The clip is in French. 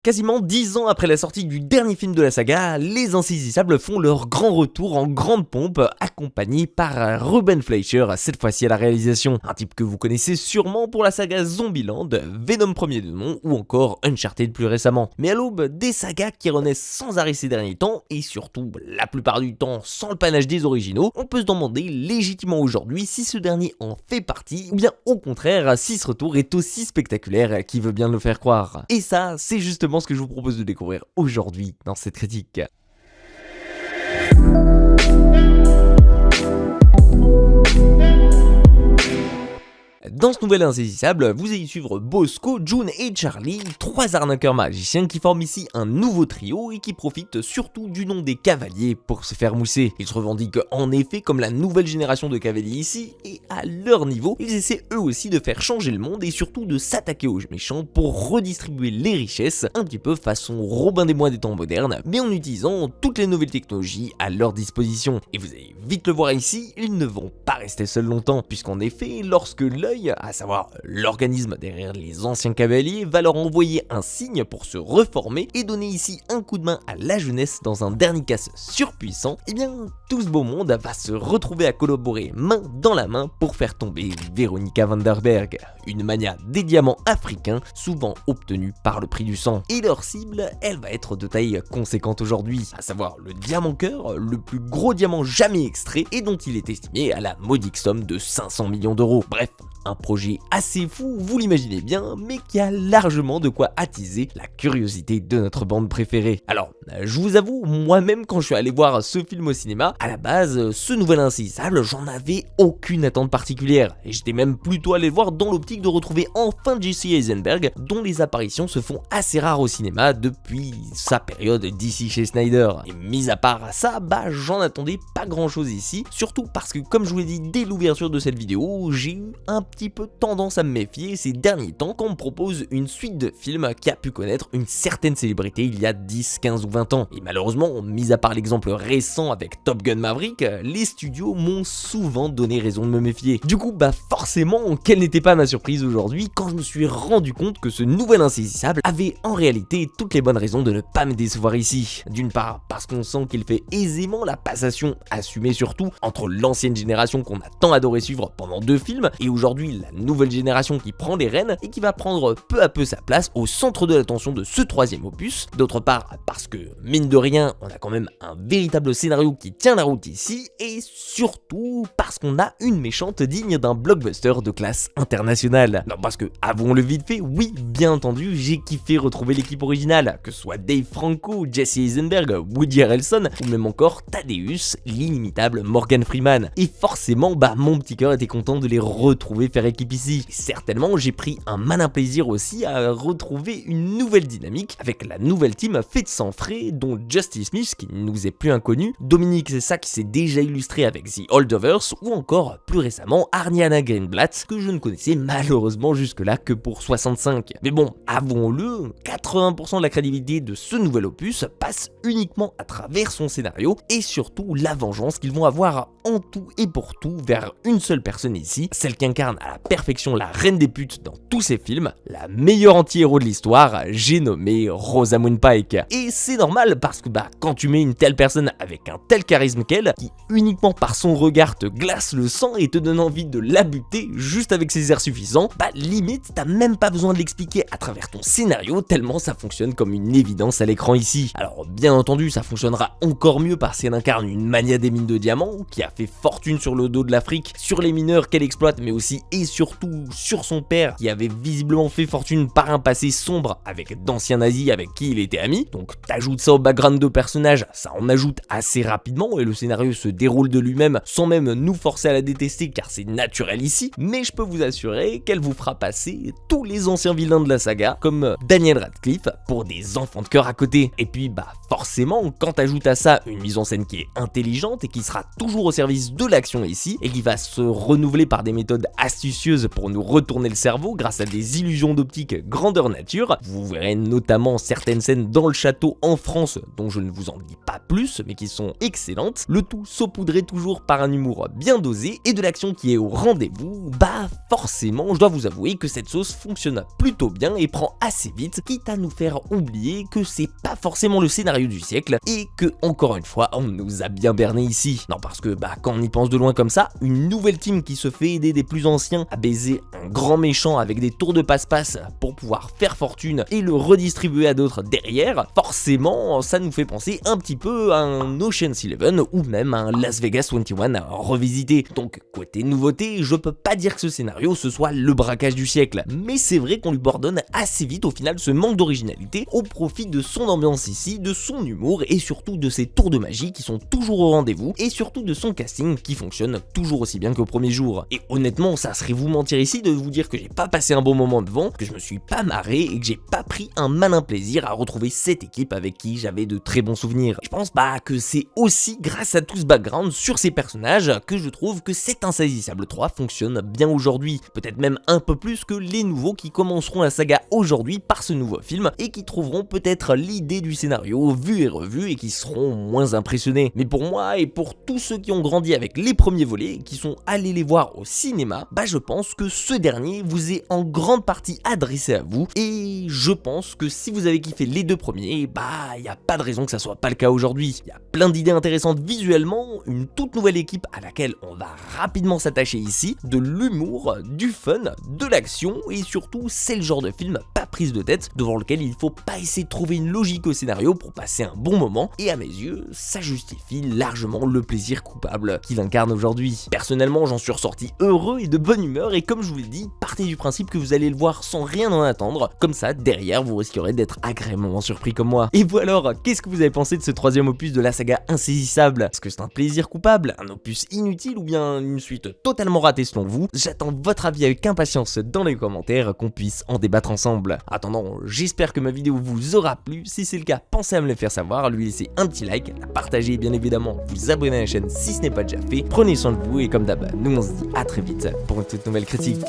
Quasiment 10 ans après la sortie du dernier film de la saga, les Insaisissables font leur grand retour en grande pompe, accompagnés par Ruben Fleischer, cette fois-ci à la réalisation. Un type que vous connaissez sûrement pour la saga Zombieland, Venom premier de nom ou encore Uncharted plus récemment. Mais à l'aube des sagas qui renaissent sans arrêt ces derniers temps, et surtout la plupart du temps sans le panache des originaux, on peut se demander légitimement aujourd'hui si ce dernier en fait partie, ou bien au contraire si ce retour est aussi spectaculaire qu'il veut bien le faire croire. Et ça, c'est justement ce que je vous propose de découvrir aujourd'hui dans cette critique. Dans ce nouvel Insaisissable, vous allez suivre Bosco, June et Charlie, trois arnaqueurs magiciens qui forment ici un nouveau trio et qui profitent surtout du nom des cavaliers pour se faire mousser. Ils se revendiquent en effet comme la nouvelle génération de cavaliers ici, et à leur niveau, ils essaient eux aussi de faire changer le monde et surtout de s'attaquer aux méchants pour redistribuer les richesses, un petit peu façon Robin des Bois des temps modernes, mais en utilisant toutes les nouvelles technologies à leur disposition. Et vous allez vite le voir ici, ils ne vont pas rester seuls longtemps, puisqu'en effet, lorsque l'œil, à savoir l'organisme derrière les anciens cavaliers, va leur envoyer un signe pour se reformer et donner ici un coup de main à la jeunesse dans un dernier casse surpuissant, et bien tout ce beau monde va se retrouver à collaborer main dans la main pour faire tomber Veronica Vanderberg, une mania des diamants africains souvent obtenus par le prix du sang. Et leur cible, elle va être de taille conséquente aujourd'hui, à savoir le diamant cœur, le plus gros diamant jamais extrait et dont il est estimé à la modique somme de 500 millions d'euros. Bref, un projet assez fou, vous l'imaginez bien, mais qui a largement de quoi attiser la curiosité de notre bande préférée. Alors, je vous avoue, moi-même quand je suis allé voir ce film au cinéma, à la base, ce nouvel Insaisissable, j'en avais aucune attente particulière, et j'étais même plutôt allé le voir dans l'optique de retrouver enfin Jesse Eisenberg, dont les apparitions se font assez rares au cinéma depuis sa période d'ici chez Snyder. Et mis à part ça, j'en attendais pas grand-chose ici, surtout parce que comme je vous l'ai dit dès l'ouverture de cette vidéo, j'ai eu un petit peu tendance à me méfier ces derniers temps quand on me propose une suite de films qui a pu connaître une certaine célébrité il y a 10, 15 ou 20 ans. Et malheureusement, mis à part l'exemple récent avec Top Gun Maverick, les studios m'ont souvent donné raison de me méfier. Du coup, forcément, quelle n'était pas ma surprise aujourd'hui quand je me suis rendu compte que ce nouvel Insaisissable avait en réalité toutes les bonnes raisons de ne pas me décevoir ici. D'une part, parce qu'on sent qu'il fait aisément la passation, assumée surtout, entre l'ancienne génération qu'on a tant adoré suivre pendant 2 films, et aujourd'hui la nouvelle génération qui prend les rênes et qui va prendre peu à peu sa place au centre de l'attention de ce 3e opus. D'autre part, parce que, mine de rien, on a quand même un véritable scénario qui tient la route ici, et surtout parce qu'on a une méchante digne d'un blockbuster de classe internationale. Non, parce que, avouons-le vite fait, oui, bien entendu, j'ai kiffé retrouver l'équipe originale, que ce soit Dave Franco, Jesse Eisenberg, Woody Harrelson, ou même encore Thaddeus, l'inimitable Morgan Freeman. Et forcément, mon petit cœur était content de les retrouver faire équipe ici. Et certainement, j'ai pris un malin plaisir aussi à retrouver une nouvelle dynamique avec la nouvelle team faite sans frais, dont Justice Smith, qui ne nous est plus inconnu, Dominique Sessa qui s'est déjà illustré avec The Holdovers, ou encore plus récemment Ariana Greenblatt, que je ne connaissais malheureusement jusque-là que pour 65. Mais bon, avouons-le, 80% de la crédibilité de ce nouvel opus passe uniquement à travers son scénario et surtout la vengeance qu'ils vont avoir en tout et pour tout vers une seule personne ici, celle qui incarne à la perfection la reine des putes dans tous ses films, la meilleure anti-héros de l'histoire, j'ai nommé Rosamund Pike. Et c'est normal parce que quand tu mets une telle personne avec un tel charisme qu'elle, qui uniquement par son regard te glace le sang et te donne envie de la buter juste avec ses airs suffisants, limite t'as même pas besoin de l'expliquer à travers ton scénario tellement ça fonctionne comme une évidence à l'écran ici. Alors bien entendu ça fonctionnera encore mieux parce qu'elle incarne une mania des mines de diamants qui a fait fortune sur le dos de l'Afrique, sur les mineurs qu'elle exploite mais aussi et surtout sur son père qui avait visiblement fait fortune par un passé sombre avec d'anciens nazis avec qui il était ami. Donc t'ajoutes ça au background de personnage, ça en ajoute assez rapidement et le scénario se déroule de lui-même sans même nous forcer à la détester car c'est naturel ici, mais je peux vous assurer qu'elle vous fera passer tous les anciens vilains de la saga comme Daniel Radcliffe pour des enfants de cœur à côté. Et puis forcément quand t'ajoutes à ça une mise en scène qui est intelligente et qui sera toujours au service de l'action ici et qui va se renouveler par des méthodes assez astucieuse pour nous retourner le cerveau grâce à des illusions d'optique grandeur nature. Vous verrez notamment certaines scènes dans le château en France dont je ne vous en dis pas plus mais qui sont excellentes. Le tout saupoudré toujours par un humour bien dosé et de l'action qui est au rendez-vous. Bah forcément je dois vous avouer que cette sauce fonctionne plutôt bien et prend assez vite, quitte à nous faire oublier que c'est pas forcément le scénario du siècle et que encore une fois on nous a bien berné ici. Non parce que quand on y pense de loin comme ça, une nouvelle team qui se fait aider des plus anciens à baiser un grand méchant avec des tours de passe-passe pour pouvoir faire fortune et le redistribuer à d'autres derrière, forcément ça nous fait penser un petit peu à un Ocean's 11 ou même à un Las Vegas 21 revisité. Donc côté nouveauté, je peux pas dire que ce scénario ce soit le braquage du siècle, mais c'est vrai qu'on lui pardonne assez vite au final ce manque d'originalité au profit de son ambiance ici, de son humour et surtout de ses tours de magie qui sont toujours au rendez-vous et surtout de son casting qui fonctionne toujours aussi bien qu'au premier jour. Et honnêtement, ça serait vous mentir ici de vous dire que j'ai pas passé un bon moment devant, que je me suis pas marré et que j'ai pas pris un malin plaisir à retrouver cette équipe avec qui j'avais de très bons souvenirs. Je pense que c'est aussi grâce à tout ce background sur ces personnages que je trouve que cet Insaisissable 3 fonctionne bien aujourd'hui, peut-être même un peu plus que les nouveaux qui commenceront la saga aujourd'hui par ce nouveau film et qui trouveront peut-être l'idée du scénario vue et revue et qui seront moins impressionnés. Mais pour moi et pour tous ceux qui ont grandi avec les premiers volets et qui sont allés les voir au cinéma, je pense que ce dernier vous est en grande partie adressé à vous et je pense que si vous avez kiffé les deux premiers, y a pas de raison que ça soit pas le cas aujourd'hui. Il y a plein d'idées intéressantes visuellement, une toute nouvelle équipe à laquelle on va rapidement s'attacher ici, de l'humour, du fun, de l'action et surtout c'est le genre de film pas prise de tête devant lequel il faut pas essayer de trouver une logique au scénario pour passer un bon moment et à mes yeux ça justifie largement le plaisir coupable qu'il incarne aujourd'hui. Personnellement j'en suis ressorti heureux et de bonne humeur et comme je vous l'ai dit, partez du principe que vous allez le voir sans rien en attendre, comme ça derrière vous risquerez d'être agréablement surpris comme moi. Et vous alors, qu'est-ce que vous avez pensé de ce troisième opus de la saga Insaisissable? Est-ce que c'est un plaisir coupable, un opus inutile ou bien une suite totalement ratée selon vous? J'attends votre avis avec impatience dans les commentaires, qu'on puisse en débattre ensemble. Attendant, j'espère que ma vidéo vous aura plu, si c'est le cas pensez à me le faire savoir, lui laisser un petit like, la partager et bien évidemment vous abonner à la chaîne si ce n'est pas déjà fait. Prenez soin de vous et comme d'hab, nous on se dit à très vite pour une toute nouvelle critique.